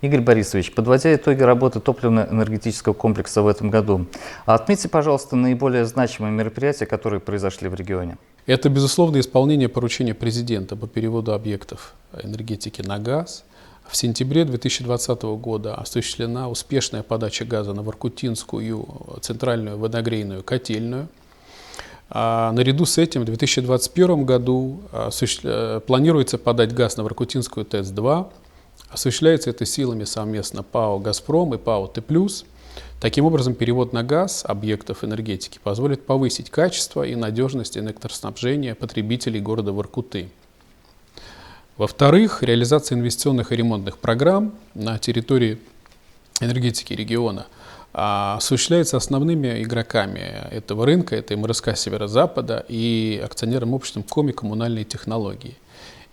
Игорь Борисович, подводя итоги работы топливно-энергетического комплекса в этом году, отметьте, пожалуйста, наиболее значимые мероприятия, которые произошли в регионе. Это, безусловно, исполнение поручения президента по переводу объектов энергетики на газ. В сентябре 2020 года осуществлена успешная подача газа на Воркутинскую центральную водогрейную котельную. Наряду с этим в 2021 году планируется подать газ на Воркутинскую ТЭЦ-2. Осуществляется это силами совместно ПАО «Газпром» и ПАО «Т+». Таким образом, перевод на газ объектов энергетики позволит повысить качество и надежность электроснабжения потребителей города Воркуты. Во-вторых, реализация инвестиционных и ремонтных программ на территории энергетики региона осуществляется основными игроками этого рынка, это МРСК Северо-Запада и акционерным обществом Коми Коммунальные технологии.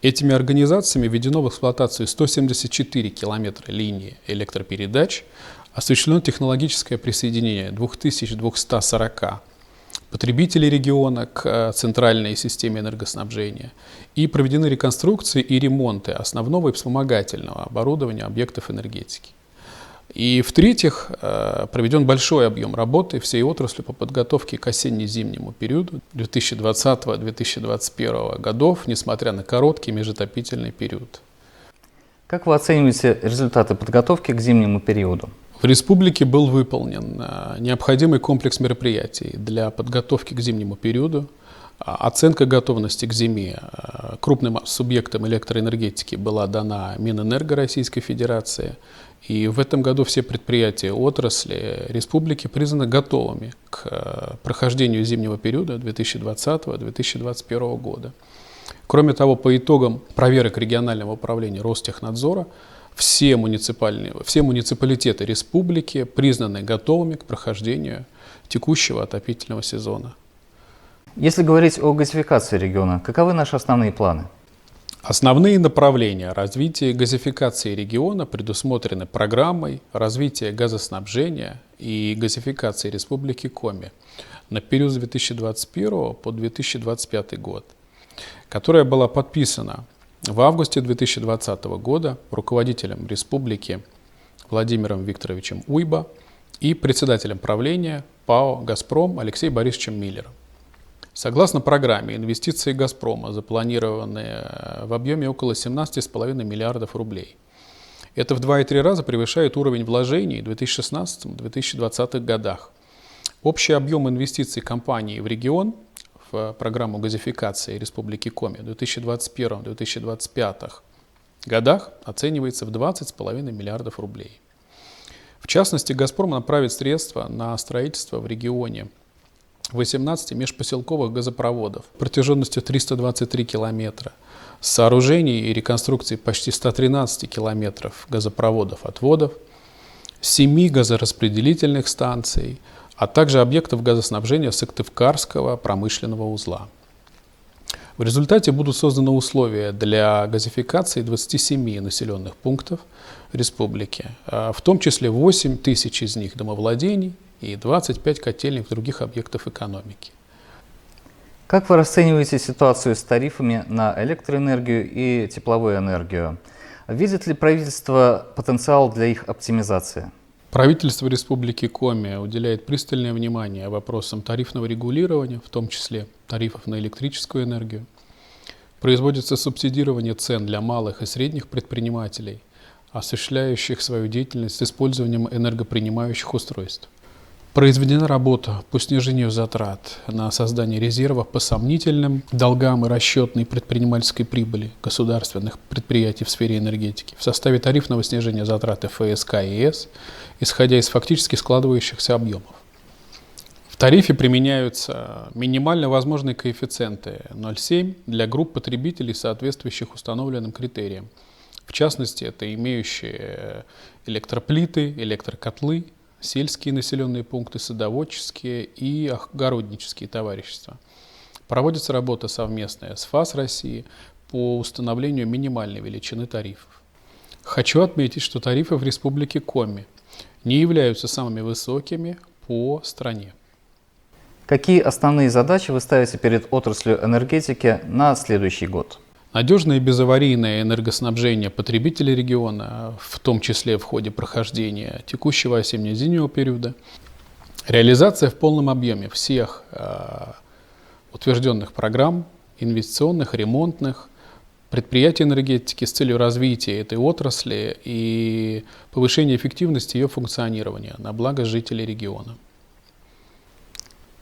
Этими организациями введено в эксплуатацию 174 километра линии электропередач, осуществлено технологическое присоединение 2240 потребителей региона к центральной системе энергоснабжения и проведены реконструкции и ремонты основного и вспомогательного оборудования объектов энергетики. И в-третьих, проведен большой объем работы всей отрасли по подготовке к осенне-зимнему периоду 2020-2021 годов, несмотря на короткий межотопительный период. Как вы оцениваете результаты подготовки к зимнему периоду? В республике был выполнен необходимый комплекс мероприятий для подготовки к зимнему периоду. Оценка готовности к зиме крупным субъектам электроэнергетики была дана Минэнерго Российской Федерации. И в этом году все предприятия отрасли республики признаны готовыми к прохождению зимнего периода 2020-2021 года. Кроме того, по итогам проверок регионального управления Ростехнадзора, все муниципалитеты республики признаны готовыми к прохождению текущего отопительного сезона. Если говорить о газификации региона, каковы наши основные планы? Основные направления развития газификации региона предусмотрены программой развития газоснабжения и газификации Республики Коми на период с 2021 по 2025 год, которая была подписана в августе 2020 года руководителем республики Владимиром Викторовичем Уйба и председателем правления ПАО «Газпром» Алексеем Борисовичем Миллером. Согласно программе, инвестиции «Газпрома» запланированы в объеме около 17,5 миллиардов рублей. Это в 2,3 раза превышает уровень вложений в 2016-2020 годах. Общий объем инвестиций компании в регион в программу газификации Республики Коми в 2021-2025 годах оценивается в 20,5 миллиардов рублей. В частности, «Газпром» направит средства на строительство в регионе 18 межпоселковых газопроводов протяженностью 323 километра, сооружений и реконструкции почти 113 километров газопроводов-отводов, 7 газораспределительных станций, а также объектов газоснабжения Сыктывкарского промышленного узла. В результате будут созданы условия для газификации 27 населенных пунктов республики, в том числе 8 тысяч из них домовладений и 25 котельных других объектов экономики. Как вы расцениваете ситуацию с тарифами на электроэнергию и тепловую энергию? Видит ли правительство потенциал для их оптимизации? Правительство Республики Коми уделяет пристальное внимание вопросам тарифного регулирования, в том числе тарифов на электрическую энергию. Производится субсидирование цен для малых и средних предпринимателей, осуществляющих свою деятельность с использованием энергопринимающих устройств. Произведена работа по снижению затрат на создание резервов по сомнительным долгам и расчетной предпринимательской прибыли государственных предприятий в сфере энергетики в составе тарифного снижения затрат ФСК и ЕС, исходя из фактически складывающихся объемов. В тарифе применяются минимально возможные коэффициенты 0,7 для групп потребителей, соответствующих установленным критериям. В частности, это имеющие электроплиты, электрокотлы, сельские населенные пункты, садоводческие и огороднические товарищества. Проводится работа совместная с ФАС России по установлению минимальной величины тарифов. Хочу отметить, что тарифы в Республике Коми не являются самыми высокими по стране. Какие основные задачи вы ставите перед отраслью энергетики на следующий год? надежное и безаварийное энергоснабжение потребителей региона, в том числе в ходе прохождения текущего осенне-зимнего периода, реализация в полном объеме всех утвержденных программ, инвестиционных, ремонтных, предприятий энергетики с целью развития этой отрасли и повышения эффективности ее функционирования на благо жителей региона.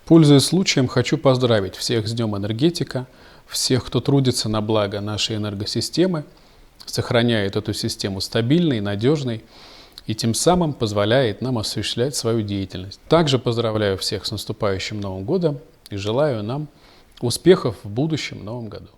Пользуясь случаем, хочу поздравить всех с Днем энергетика, всех, кто трудится на благо нашей энергосистемы, сохраняет эту систему стабильной, надежной и тем самым позволяет нам осуществлять свою деятельность. Также поздравляю всех с наступающим Новым годом и желаю нам успехов в будущем Новом году.